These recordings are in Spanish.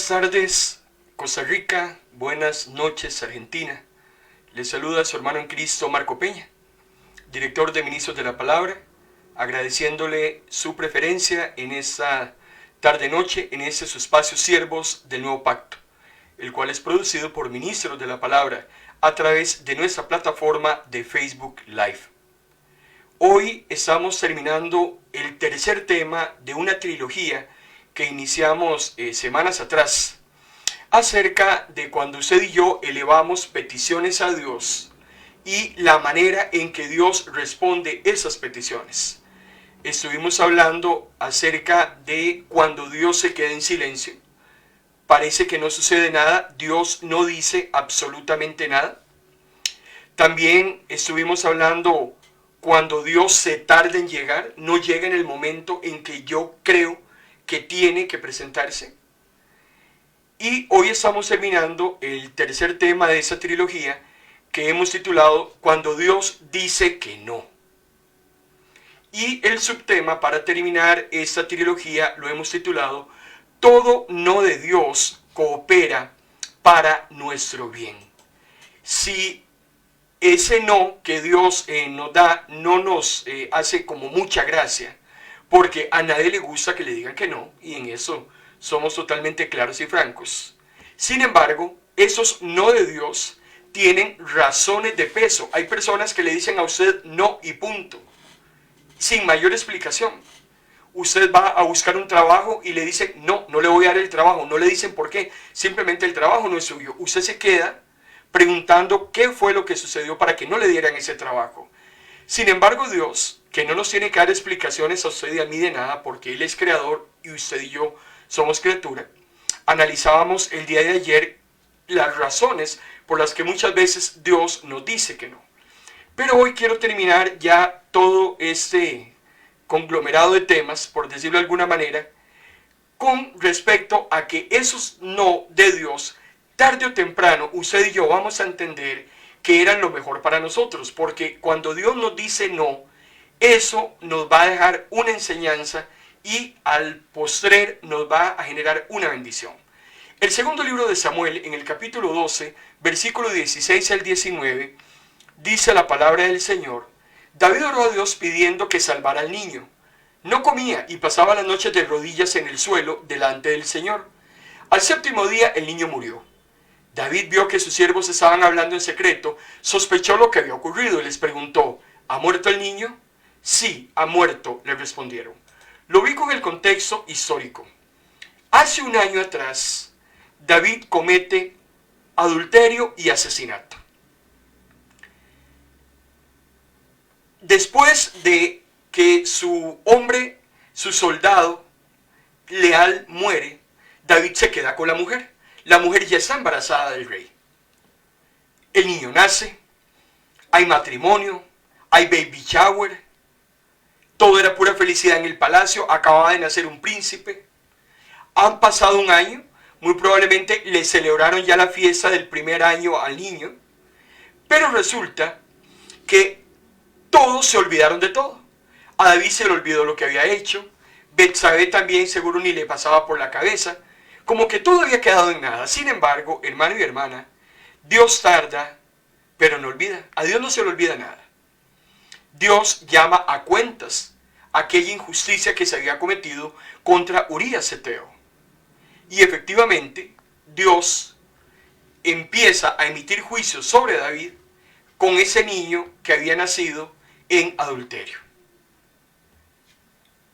Buenas tardes, Costa Rica. Buenas noches, Argentina. Les saluda su hermano en Cristo, Marco Peña, director de Ministros de la Palabra, agradeciéndole su preferencia en esta tarde-noche, en este su espacio Siervos del Nuevo Pacto, el cual es producido por Ministros de la Palabra a través de nuestra plataforma de Facebook Live. Hoy estamos terminando el tercer tema de una trilogía que iniciamos semanas atrás, acerca de cuando usted y yo elevamos peticiones a Dios y la manera en que Dios responde esas peticiones. Estuvimos hablando acerca de cuando Dios se queda en silencio. Parece que no sucede nada, Dios no dice absolutamente nada. También estuvimos hablando cuando Dios se tarda en llegar, no llega en el momento en que yo creo que tiene que presentarse. Y hoy estamos terminando el tercer tema de esa trilogía que hemos titulado Cuando Dios dice que no. Y el subtema para terminar esta trilogía lo hemos titulado Todo no de Dios coopera para nuestro bien. Si ese no que Dios nos da no nos hace como mucha gracia, porque a nadie le gusta que le digan que no, y en eso somos totalmente claros y francos. Sin embargo, esos no de Dios tienen razones de peso. Hay personas que le dicen a usted no y punto, sin mayor explicación. Usted va a buscar un trabajo y le dicen no, no le voy a dar el trabajo. No le dicen por qué, simplemente el trabajo no es suyo. Usted se queda preguntando qué fue lo que sucedió para que no le dieran ese trabajo. Sin embargo, Dios, que no nos tiene que dar explicaciones a usted y a mí de nada, porque Él es creador y usted y yo somos criatura, analizábamos el día de ayer las razones por las que muchas veces Dios nos dice que no. Pero hoy quiero terminar ya todo este conglomerado de temas, por decirlo de alguna manera, con respecto a que esos no de Dios, tarde o temprano, usted y yo vamos a entender que eran lo mejor para nosotros, porque cuando Dios nos dice no, eso nos va a dejar una enseñanza y al postrer nos va a generar una bendición. El segundo libro de Samuel, en el capítulo 12, versículo 16 al 19, dice la palabra del Señor: David oró a Dios pidiendo que salvara al niño. No comía y pasaba las noches de rodillas en el suelo delante del Señor. Al séptimo día el niño murió. David vio que sus siervos estaban hablando en secreto, sospechó lo que había ocurrido y les preguntó: ¿ha muerto el niño? Sí, ha muerto, le respondieron. Lo vi con el contexto histórico. Hace un año atrás, David comete adulterio y asesinato. Después de que su hombre, su soldado leal muere, David se queda con la mujer. La mujer ya está embarazada del rey. El niño nace, hay matrimonio, hay baby shower, todo era pura felicidad en el palacio, acababa de nacer un príncipe. Han pasado un año, muy probablemente le celebraron ya la fiesta del primer año al niño, pero resulta que todos se olvidaron de todo. A David se le olvidó lo que había hecho, Betsabé también seguro ni le pasaba por la cabeza, como que todo había quedado en nada. Sin embargo, hermano y hermana, Dios tarda, pero no olvida. A Dios no se le olvida nada. Dios llama a cuentas aquella injusticia que se había cometido contra Urías Heteo. Y efectivamente, Dios empieza a emitir juicios sobre David con ese niño que había nacido en adulterio.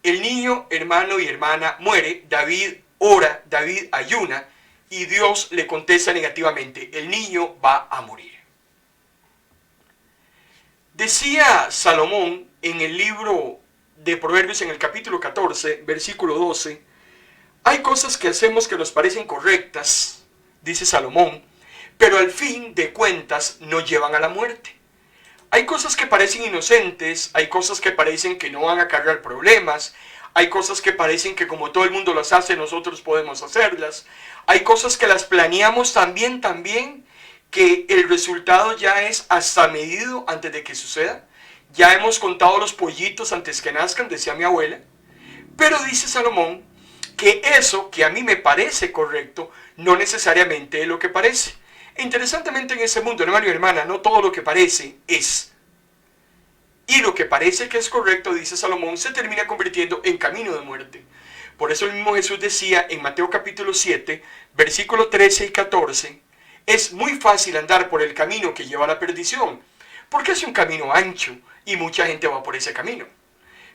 El niño, hermano y hermana, muere. David ora, David ayuna y Dios le contesta negativamente: el niño va a morir. Decía Salomón en el libro de Proverbios, en el capítulo 14, versículo 12, hay cosas que hacemos que nos parecen correctas, dice Salomón, pero al fin de cuentas nos llevan a la muerte. Hay cosas que parecen inocentes, hay cosas que parecen que no van a cargar problemas, hay cosas que parecen que como todo el mundo las hace, nosotros podemos hacerlas. Hay cosas que las planeamos también, que el resultado ya es hasta medido antes de que suceda. Ya hemos contado los pollitos antes que nazcan, decía mi abuela. Pero dice Salomón que eso que a mí me parece correcto no necesariamente es lo que parece. E interesantemente en ese mundo, hermano y hermana, no todo lo que parece es. Y lo que parece que es correcto, dice Salomón, se termina convirtiendo en camino de muerte. Por eso el mismo Jesús decía en Mateo capítulo 7, versículos 13 y 14, es muy fácil andar por el camino que lleva a la perdición, porque es un camino ancho y mucha gente va por ese camino.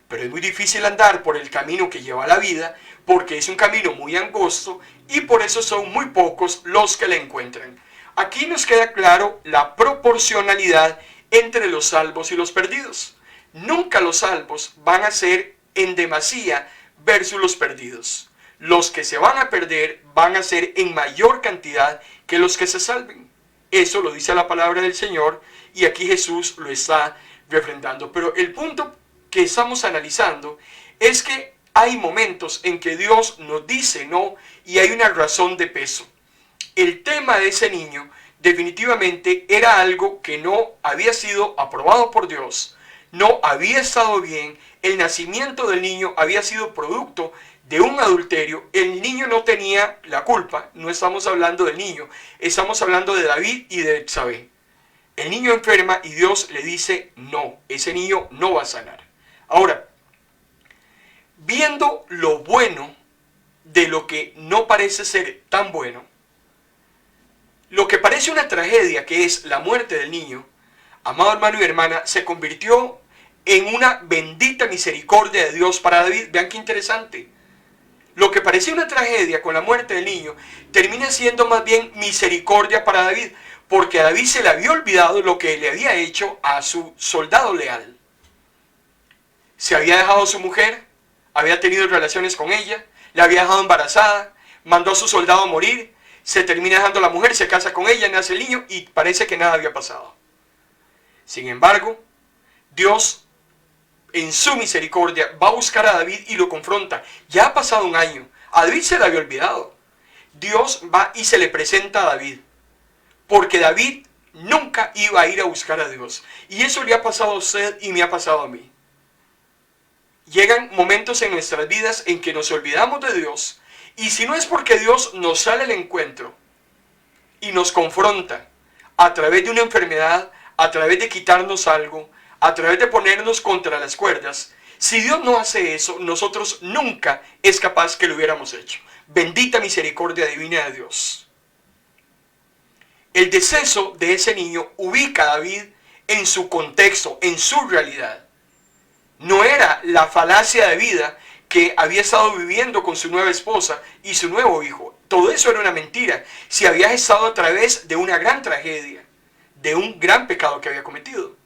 Pero es muy difícil andar por el camino que lleva a la vida, porque es un camino muy angosto y por eso son muy pocos los que la encuentran. Aquí nos queda claro la proporcionalidad entre los salvos y los perdidos. Nunca los salvos van a ser en demasía versus los perdidos. Los que se van a perder van a ser en mayor cantidad que los que se salven. Eso lo dice la palabra del Señor y aquí Jesús lo está refrendando. Pero el punto que estamos analizando es que hay momentos en que Dios nos dice no y hay una razón de peso. El tema de ese niño definitivamente era algo que no había sido aprobado por Dios, no había estado bien, el nacimiento del niño había sido producto de un adulterio, el niño no tenía la culpa, no estamos hablando del niño, estamos hablando de David y de Betsabé. El niño enferma y Dios le dice no, ese niño no va a sanar. Ahora, viendo lo bueno de lo que no parece ser tan bueno, lo que parece una tragedia, que es la muerte del niño, amado hermano y hermana, se convirtió en una bendita misericordia de Dios para David. Vean qué interesante. Lo que parecía una tragedia con la muerte del niño, termina siendo más bien misericordia para David, porque a David se le había olvidado lo que le había hecho a su soldado leal. Se había dejado a su mujer, había tenido relaciones con ella, la había dejado embarazada, mandó a su soldado a morir, se termina dejando a la mujer, se casa con ella, nace el niño y parece que nada había pasado. Sin embargo, Dios en su misericordia va a buscar a David y lo confronta. Ya ha pasado un año, a David se le había olvidado. Dios va y se le presenta a David, porque David nunca iba a ir a buscar a Dios. Y eso le ha pasado a usted y me ha pasado a mí. Llegan momentos en nuestras vidas en que nos olvidamos de Dios, y si no es porque Dios nos sale al encuentro y nos confronta a través de una enfermedad, a través de quitarnos algo, a través de ponernos contra las cuerdas, si Dios no hace eso, nosotros nunca es capaz que lo hubiéramos hecho. Bendita misericordia divina de Dios. El deceso de ese niño ubica a David en su contexto, en su realidad. No era la falacia de vida que había estado viviendo con su nueva esposa y su nuevo hijo. Todo eso era una mentira. Si había estado a través de una gran tragedia, de un gran pecado que había cometido.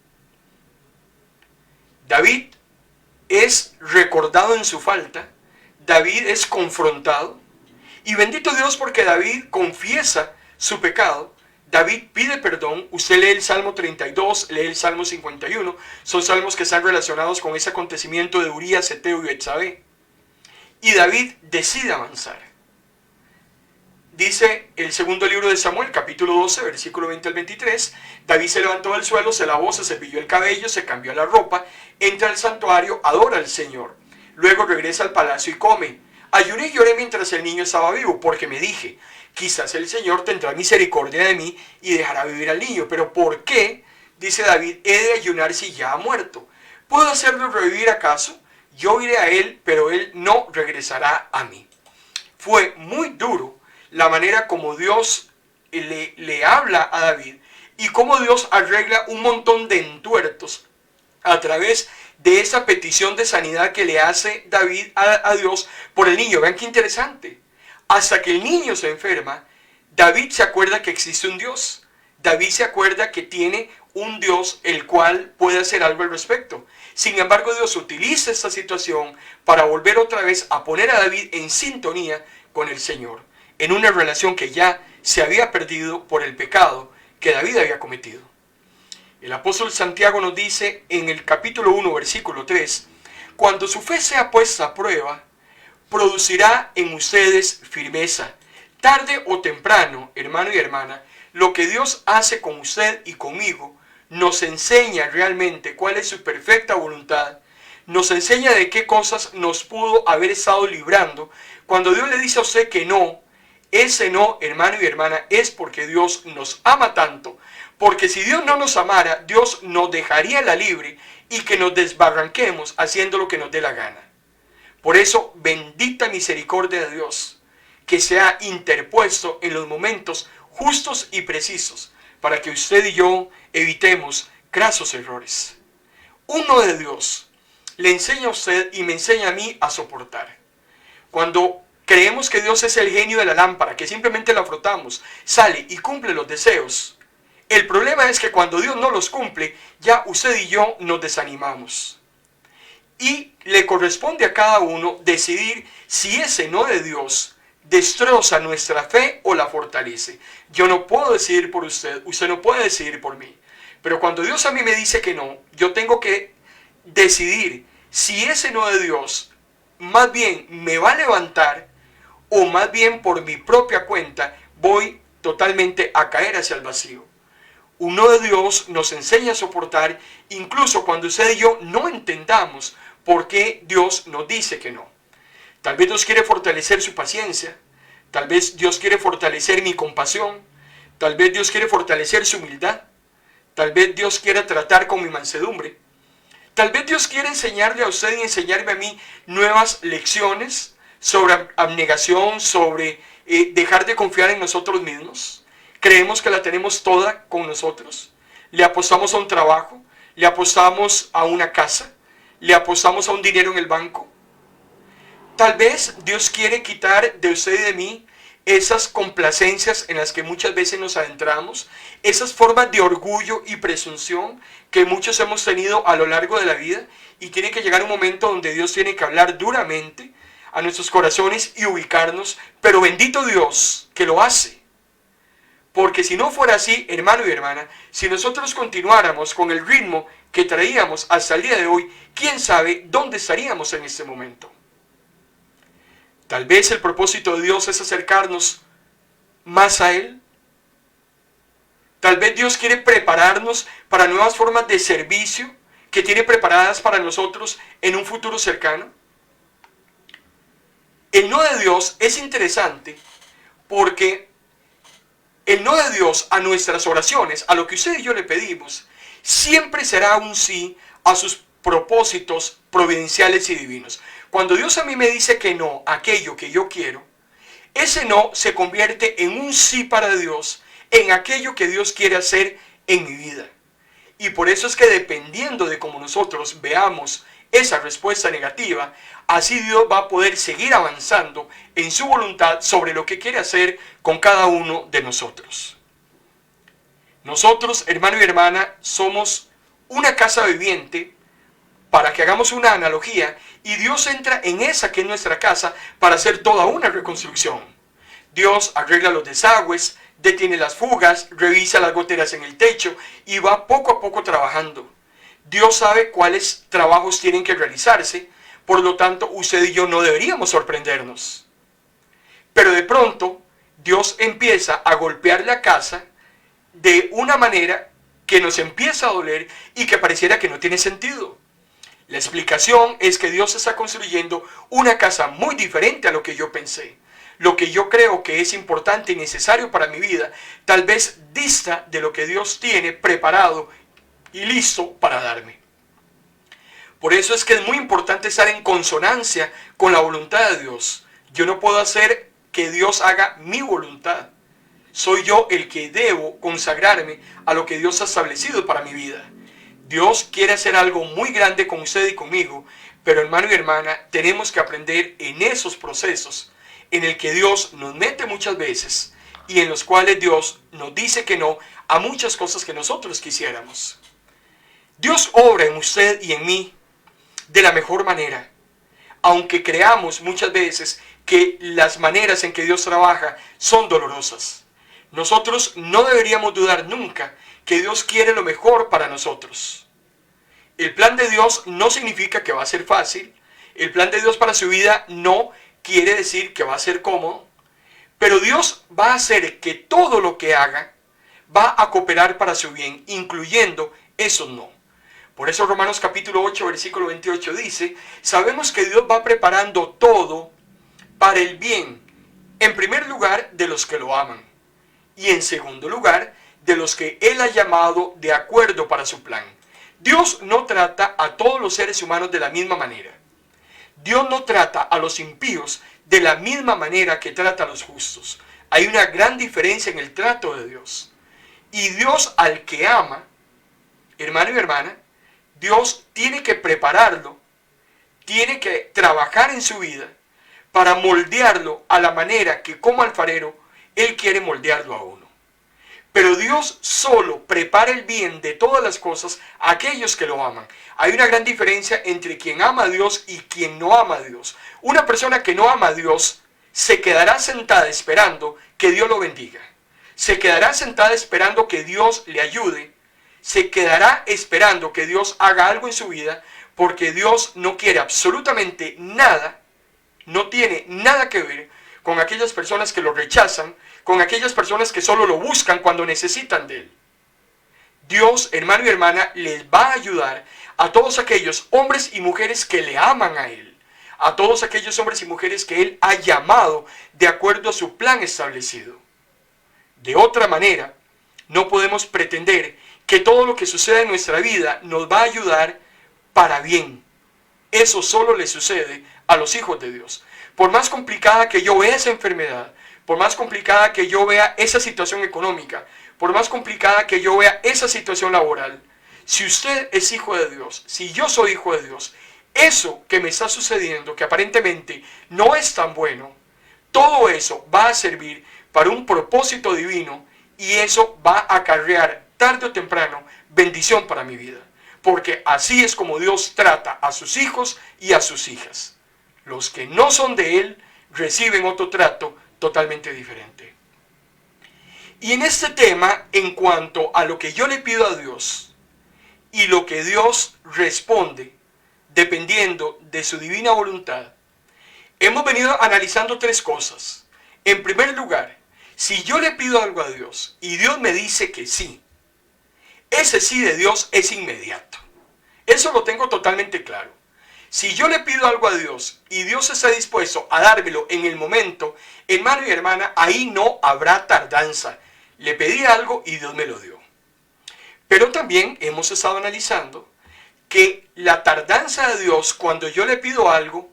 David es recordado en su falta, David es confrontado, y bendito Dios porque David confiesa su pecado, David pide perdón. Usted lee el Salmo 32, lee el Salmo 51, son salmos que están relacionados con ese acontecimiento de Urías, Eteo y Betsabé. Y David decide avanzar. Dice el segundo libro de Samuel, capítulo 12, versículo 20 al 23, David se levantó del suelo, se lavó, se cepilló el cabello, se cambió la ropa, entra al santuario, adora al Señor. Luego regresa al palacio y come. Ayuné y lloré mientras el niño estaba vivo, porque me dije, quizás el Señor tendrá misericordia de mí y dejará vivir al niño. Pero ¿por qué, dice David, he de ayunar si ya ha muerto? ¿Puedo hacerlo revivir acaso? Yo iré a él, pero él no regresará a mí. Fue muy duro la manera como Dios le habla a David y cómo Dios arregla un montón de entuertos a través de esa petición de sanidad que le hace David a Dios por el niño. Vean qué interesante. Hasta que el niño se enferma, David se acuerda que existe un Dios. David se acuerda que tiene un Dios el cual puede hacer algo al respecto. Sin embargo, Dios utiliza esta situación para volver otra vez a poner a David en sintonía con el Señor, en una relación que ya se había perdido por el pecado que David había cometido. El apóstol Santiago nos dice en el capítulo 1, versículo 3, cuando su fe sea puesta a prueba, producirá en ustedes firmeza. Tarde o temprano, hermano y hermana, lo que Dios hace con usted y conmigo nos enseña realmente cuál es su perfecta voluntad, nos enseña de qué cosas nos pudo haber estado librando Cuando Dios le dice a usted que no, ese no, hermano y hermana, es porque Dios nos ama tanto. Porque si Dios no nos amara, Dios nos dejaría la libre y que nos desbarranquemos haciendo lo que nos dé la gana. Por eso, bendita misericordia de Dios, que se ha interpuesto en los momentos justos y precisos para que usted y yo evitemos grasos errores. Uno de Dios le enseña a usted y me enseña a mí a soportar. Cuando creemos que Dios es el genio de la lámpara, que simplemente la frotamos, sale y cumple los deseos, el problema es que cuando Dios no los cumple, ya usted y yo nos desanimamos. Y le corresponde a cada uno decidir si ese no de Dios destroza nuestra fe o la fortalece. Yo no puedo decidir por usted, usted no puede decidir por mí. Pero cuando Dios a mí me dice que no, yo tengo que decidir si ese no de Dios más bien me va a levantar o más bien por mi propia cuenta voy totalmente a caer hacia el vacío. Un no de Dios nos enseña a soportar incluso cuando usted y yo no entendamos por qué Dios nos dice que no. Tal vez Dios quiere fortalecer su paciencia, tal vez Dios quiere fortalecer mi compasión, tal vez Dios quiere fortalecer su humildad, tal vez Dios quiere tratar con mi mansedumbre, tal vez Dios quiere enseñarle a usted y enseñarme a mí nuevas lecciones sobre abnegación, sobre dejar de confiar en nosotros mismos. Creemos que la tenemos toda con nosotros. Le apostamos a un trabajo, le apostamos a una casa, le apostamos a un dinero en el banco. Tal vez Dios quiere quitar de usted y de mí esas complacencias en las que muchas veces nos adentramos, esas formas de orgullo y presunción que muchos hemos tenido a lo largo de la vida, y tiene que llegar un momento donde Dios tiene que hablar duramente a nuestros corazones y ubicarnos, pero bendito Dios que lo hace. Porque si no fuera así, hermano y hermana, si nosotros continuáramos con el ritmo que traíamos hasta el día de hoy, quién sabe dónde estaríamos en este momento. Tal vez el propósito de Dios es acercarnos más a Él. Tal vez Dios quiere prepararnos para nuevas formas de servicio que tiene preparadas para nosotros en un futuro cercano. El no de Dios es interesante porque el no de Dios a nuestras oraciones, a lo que usted y yo le pedimos, siempre será un sí a sus propósitos providenciales y divinos. Cuando Dios a mí me dice que no a aquello que yo quiero, ese no se convierte en un sí para Dios en aquello que Dios quiere hacer en mi vida. Y por eso es que dependiendo de cómo nosotros veamos esa respuesta negativa, así Dios va a poder seguir avanzando en su voluntad sobre lo que quiere hacer con cada uno de nosotros. Nosotros, hermano y hermana, somos una casa viviente, para que hagamos una analogía, y Dios entra en esa que es nuestra casa para hacer toda una reconstrucción. Dios arregla los desagües, detiene las fugas, revisa las goteras en el techo y va poco a poco trabajando. Dios sabe cuáles trabajos tienen que realizarse, por lo tanto usted y yo no deberíamos sorprendernos. Pero de pronto Dios empieza a golpear la casa de una manera que nos empieza a doler y que pareciera que no tiene sentido. La explicación es que Dios está construyendo una casa muy diferente a lo que yo pensé. Lo que yo creo que es importante y necesario para mi vida, tal vez dista de lo que Dios tiene preparado y listo para darme. Por eso es que es muy importante estar en consonancia con la voluntad de Dios. Yo no puedo hacer que Dios haga mi voluntad. Soy yo el que debo consagrarme a lo que Dios ha establecido para mi vida. Dios quiere hacer algo muy grande con usted y conmigo, pero hermano y hermana, tenemos que aprender en esos procesos en el que Dios nos mete muchas veces y en los cuales Dios nos dice que no a muchas cosas que nosotros quisiéramos. Dios obra en usted y en mí de la mejor manera, aunque creamos muchas veces que las maneras en que Dios trabaja son dolorosas. Nosotros no deberíamos dudar nunca que Dios quiere lo mejor para nosotros. El plan de Dios no significa que va a ser fácil. El plan de Dios para su vida no quiere decir que va a ser cómodo. Pero Dios va a hacer que todo lo que haga va a cooperar para su bien, incluyendo esos no. Por eso Romanos capítulo 8, versículo 28 dice: sabemos que Dios va preparando todo para el bien, en primer lugar, de los que lo aman, y en segundo lugar, de los que Él ha llamado de acuerdo para su plan. Dios no trata a todos los seres humanos de la misma manera. Dios no trata a los impíos de la misma manera que trata a los justos. Hay una gran diferencia en el trato de Dios. Y Dios al que ama, hermano y hermana, Dios tiene que prepararlo, tiene que trabajar en su vida para moldearlo a la manera que como alfarero Él quiere moldearlo a uno. Pero Dios solo prepara el bien de todas las cosas a aquellos que lo aman. Hay una gran diferencia entre quien ama a Dios y quien no ama a Dios. Una persona que no ama a Dios se quedará sentada esperando que Dios lo bendiga. Se quedará sentada esperando que Dios le ayude. Se quedará esperando que Dios haga algo en su vida, porque Dios no quiere absolutamente nada, no tiene nada que ver con aquellas personas que lo rechazan, con aquellas personas que solo lo buscan cuando necesitan de Él. Dios, hermano y hermana, les va a ayudar a todos aquellos hombres y mujeres que le aman a Él, a todos aquellos hombres y mujeres que Él ha llamado de acuerdo a su plan establecido. De otra manera, no podemos pretender que todo lo que sucede en nuestra vida nos va a ayudar para bien. Eso solo le sucede a los hijos de Dios. Por más complicada que yo vea esa enfermedad, por más complicada que yo vea esa situación económica, por más complicada que yo vea esa situación laboral, si usted es hijo de Dios, si yo soy hijo de Dios, eso que me está sucediendo, que aparentemente no es tan bueno, todo eso va a servir para un propósito divino y eso va a acarrear tarde o temprano bendición para mi vida. Porque así es como Dios trata a sus hijos y a sus hijas. Los que no son de Él reciben otro trato totalmente diferente. Y en este tema, en cuanto a lo que yo le pido a Dios y lo que Dios responde, dependiendo de su divina voluntad, hemos venido analizando tres cosas. En primer lugar, si yo le pido algo a Dios y Dios me dice que sí, ese sí de Dios es inmediato. Eso lo tengo totalmente claro. Si yo le pido algo a Dios y Dios está dispuesto a dármelo en el momento, hermano y hermana, ahí no habrá tardanza. Le pedí algo y Dios me lo dio. Pero también hemos estado analizando que la tardanza de Dios cuando yo le pido algo,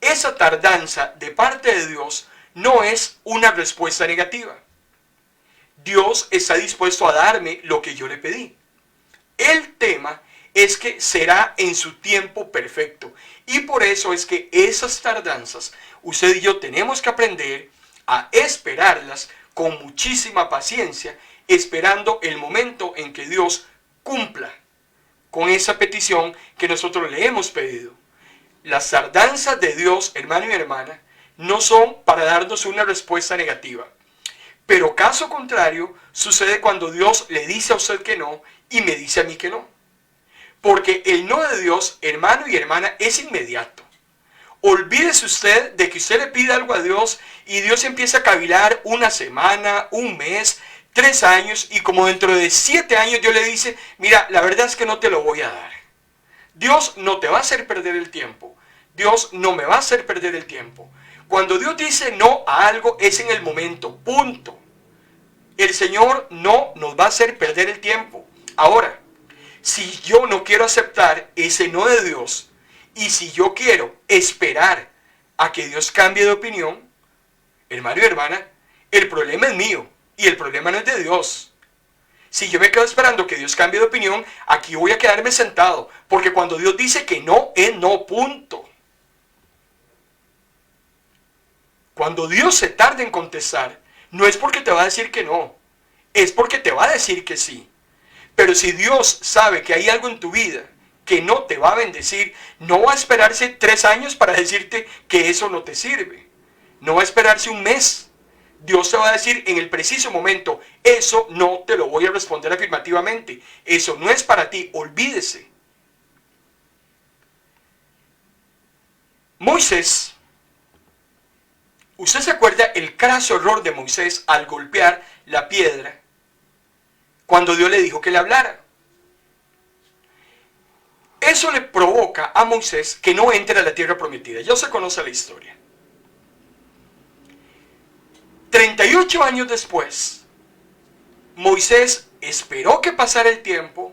esa tardanza de parte de Dios no es una respuesta negativa. Dios está dispuesto a darme lo que yo le pedí. El tema es que será en su tiempo perfecto. Y por eso es que esas tardanzas, usted y yo tenemos que aprender a esperarlas con muchísima paciencia, esperando el momento en que Dios cumpla con esa petición que nosotros le hemos pedido. Las tardanzas de Dios, hermano y hermana, no son para darnos una respuesta negativa. Pero caso contrario, sucede cuando Dios le dice a usted que no y me dice a mí que no. Porque el no de Dios, hermano y hermana, es inmediato. Olvídese usted de que usted le pide algo a Dios y Dios empieza a cavilar una semana, un mes, 3 años y como dentro de 7 años Dios le dice, mira, la verdad es que no te lo voy a dar. Dios no te va a hacer perder el tiempo. Dios no me va a hacer perder el tiempo. Cuando Dios dice no a algo es en el momento, punto. El Señor no nos va a hacer perder el tiempo. Ahora, si yo no quiero aceptar ese no de Dios y si yo quiero esperar a que Dios cambie de opinión, hermano y hermana, el problema es mío y el problema no es de Dios. Si yo me quedo esperando que Dios cambie de opinión, aquí voy a quedarme sentado, porque cuando Dios dice que no, es no, punto. Cuando Dios se tarda en contestar, no es porque te va a decir que no, es porque te va a decir que sí. Pero si Dios sabe que hay algo en tu vida que no te va a bendecir, no va a esperarse 3 años para decirte que eso no te sirve. No va a esperarse un mes. Dios te va a decir en el preciso momento, eso no te lo voy a responder afirmativamente. Eso no es para ti, olvídese. Moisés, ¿usted se acuerda el craso error de Moisés al golpear la piedra cuando Dios le dijo que le hablara? Eso le provoca a Moisés que no entre a la tierra prometida. Ya se conoce la historia. 38 años después, Moisés esperó que pasara el tiempo,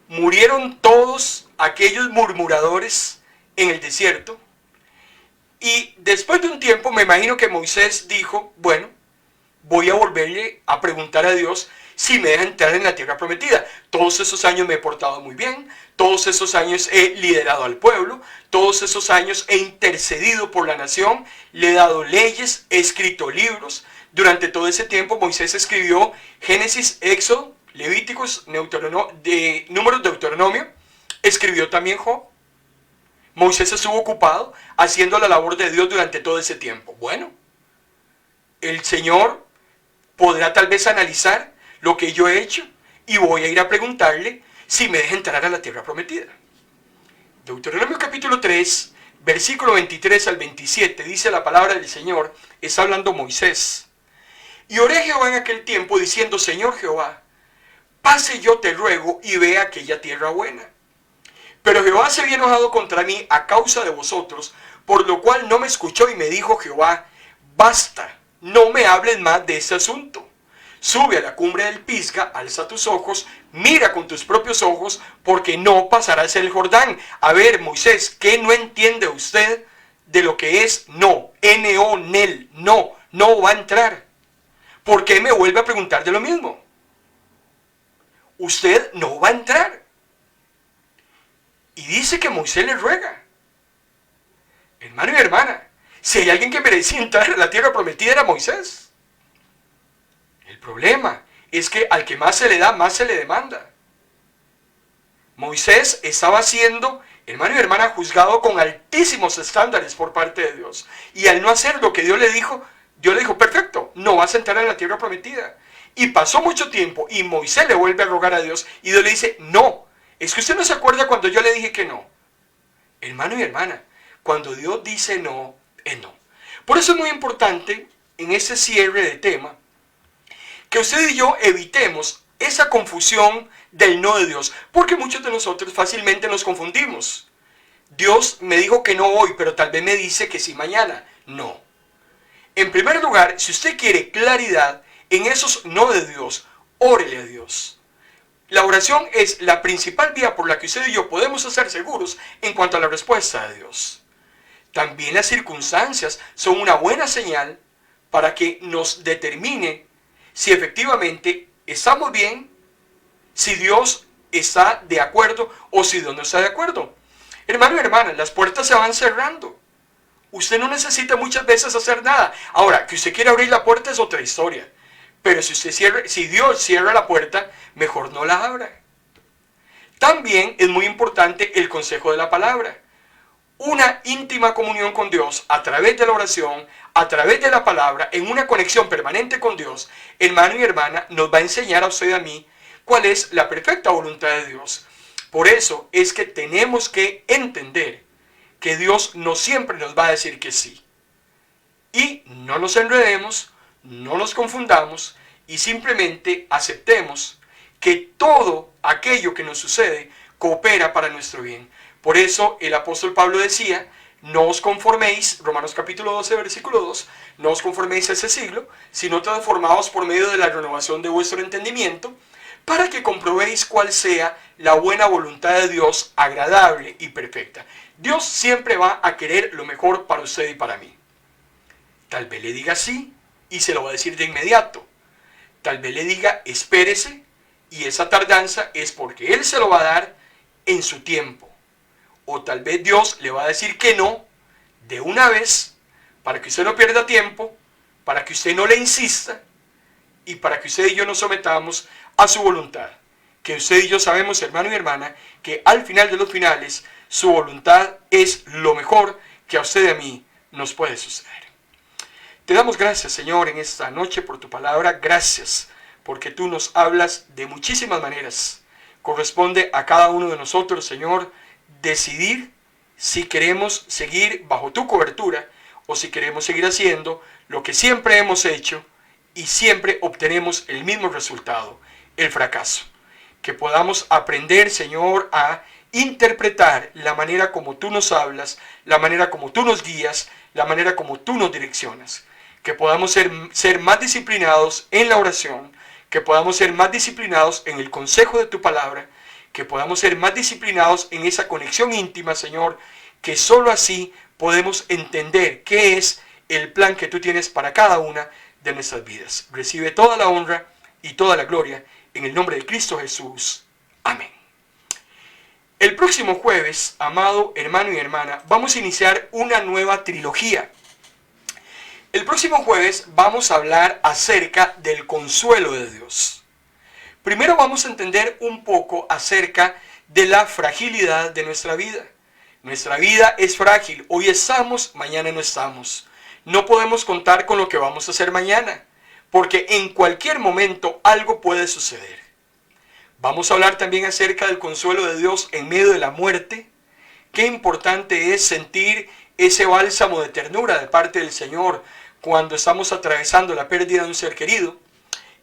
murieron todos aquellos murmuradores en el desierto, y después de un tiempo me imagino que Moisés dijo, bueno, voy a volverle a preguntar a Dios si me deja entrar en la tierra prometida. Todos esos años me he portado muy bien, todos esos años he liderado al pueblo, todos esos años he intercedido por la nación, le he dado leyes, he escrito libros. Durante todo ese tiempo Moisés escribió Génesis, Éxodo, Levíticos, Números, Deuteronomio, escribió también Job. Moisés estuvo ocupado haciendo la labor de Dios durante todo ese tiempo. Bueno, el Señor podrá tal vez analizar lo que yo he hecho y voy a ir a preguntarle si me deja entrar a la tierra prometida. Deuteronomio capítulo 3, versículo 23 al 27, dice la palabra del Señor, está hablando Moisés. Y oré Jehová en aquel tiempo diciendo, Señor Jehová, pase yo te ruego y vea aquella tierra buena. Pero Jehová se había enojado contra mí a causa de vosotros, por lo cual no me escuchó y me dijo Jehová, basta, no me hables más de este asunto. Sube a la cumbre del Pisga, alza tus ojos, mira con tus propios ojos, porque no pasarás el Jordán. A ver, Moisés, ¿qué no entiende usted de lo que es no? N-O-N-E-L, no, no va a entrar. ¿Por qué me vuelve a preguntar de lo mismo? Usted no va a entrar. Y dice que Moisés le ruega. Hermano y hermana, si hay alguien que merecía entrar a la tierra prometida era Moisés. El problema es que al que más se le da, más se le demanda. Moisés estaba siendo, hermano y hermana, juzgado con altísimos estándares por parte de Dios. Y al no hacer lo que Dios le dijo, perfecto, no vas a entrar en la tierra prometida. Y pasó mucho tiempo y Moisés le vuelve a rogar a Dios y Dios le dice, no, es que usted no se acuerda cuando yo le dije que no. Hermano y hermana, cuando Dios dice no, es no. Por eso es muy importante, en ese cierre de tema, que usted y yo evitemos esa confusión del no de Dios, porque muchos de nosotros fácilmente nos confundimos. Dios me dijo que no hoy, pero tal vez me dice que sí mañana. No. En primer lugar, si usted quiere claridad en esos no de Dios, órele a Dios. La oración es la principal vía por la que usted y yo podemos estar seguros en cuanto a la respuesta de Dios. También las circunstancias son una buena señal para que nos determine si efectivamente estamos bien, si Dios está de acuerdo o si Dios no está de acuerdo. Hermano y hermana, las puertas se van cerrando. Usted no necesita muchas veces hacer nada. Ahora, que usted quiera abrir la puerta es otra historia. Pero si Dios cierra la puerta, mejor no la abra. También es muy importante el consejo de la palabra. Una íntima comunión con Dios a través de la oración, a través de la palabra, en una conexión permanente con Dios, hermano y hermana, nos va a enseñar a usted y a mí cuál es la perfecta voluntad de Dios. Por eso es que tenemos que entender que Dios no siempre nos va a decir que sí. Y no nos enredemos, no nos confundamos y simplemente aceptemos que todo aquello que nos sucede coopera para nuestro bien. Por eso el apóstol Pablo decía, no os conforméis, Romanos capítulo 12, versículo 2, no os conforméis a ese siglo, sino transformaos por medio de la renovación de vuestro entendimiento, para que comprobéis cuál sea la buena voluntad de Dios, agradable y perfecta. Dios siempre va a querer lo mejor para usted y para mí. Tal vez le diga sí y se lo va a decir de inmediato. Tal vez le diga espérese y esa tardanza es porque Él se lo va a dar en su tiempo. O tal vez Dios le va a decir que no de una vez para que usted no pierda tiempo, para que usted no le insista y para que usted y yo nos sometamos a su voluntad. Que usted y yo sabemos, hermano y hermana, que al final de los finales su voluntad es lo mejor que a usted y a mí nos puede suceder. Te damos gracias, Señor, en esta noche por tu palabra. Gracias porque tú nos hablas de muchísimas maneras. Corresponde a cada uno de nosotros, Señor, decidir si queremos seguir bajo tu cobertura o si queremos seguir haciendo lo que siempre hemos hecho y siempre obtenemos el mismo resultado, el fracaso. Que podamos aprender, Señor, a interpretar la manera como tú nos hablas, la manera como tú nos guías, la manera como tú nos direccionas. que podamos ser más disciplinados en la oración, que podamos ser más disciplinados en el consejo de tu palabra, que podamos ser más disciplinados en esa conexión íntima, Señor, que solo así podemos entender qué es el plan que tú tienes para cada una de nuestras vidas. Recibe toda la honra y toda la gloria en el nombre de Cristo Jesús. Amén. El próximo jueves, amado hermano y hermana, vamos a iniciar una nueva trilogía. El próximo jueves vamos a hablar acerca del consuelo de Dios. Primero vamos a entender un poco acerca de la fragilidad de nuestra vida. Nuestra vida es frágil. Hoy estamos, mañana no estamos. No podemos contar con lo que vamos a hacer mañana, porque en cualquier momento algo puede suceder. Vamos a hablar también acerca del consuelo de Dios en medio de la muerte. Qué importante es sentir ese bálsamo de ternura de parte del Señor cuando estamos atravesando la pérdida de un ser querido.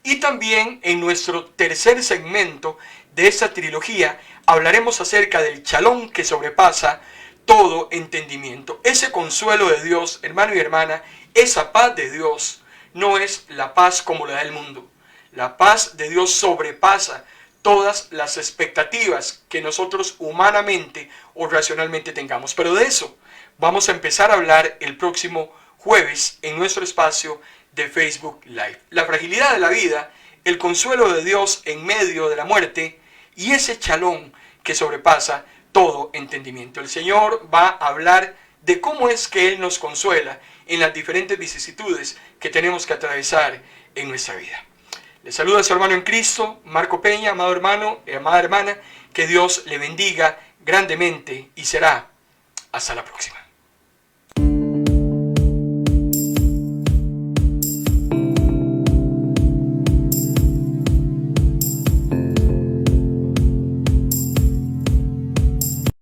Y también en nuestro tercer segmento de esta trilogía hablaremos acerca del shalom que sobrepasa todo entendimiento. Ese consuelo de Dios, hermano y hermana, esa paz de Dios no es la paz como la del mundo. La paz de Dios sobrepasa todas las expectativas que nosotros humanamente o racionalmente tengamos. Pero de eso vamos a empezar a hablar el próximo jueves en nuestro espacio de Facebook Live. La fragilidad de la vida, el consuelo de Dios en medio de la muerte y ese shalom que sobrepasa todo entendimiento. El Señor va a hablar de cómo es que Él nos consuela en las diferentes vicisitudes que tenemos que atravesar en nuestra vida. Le saluda a su hermano en Cristo, Marco Peña, amado hermano y amada hermana. Que Dios le bendiga grandemente y será hasta la próxima.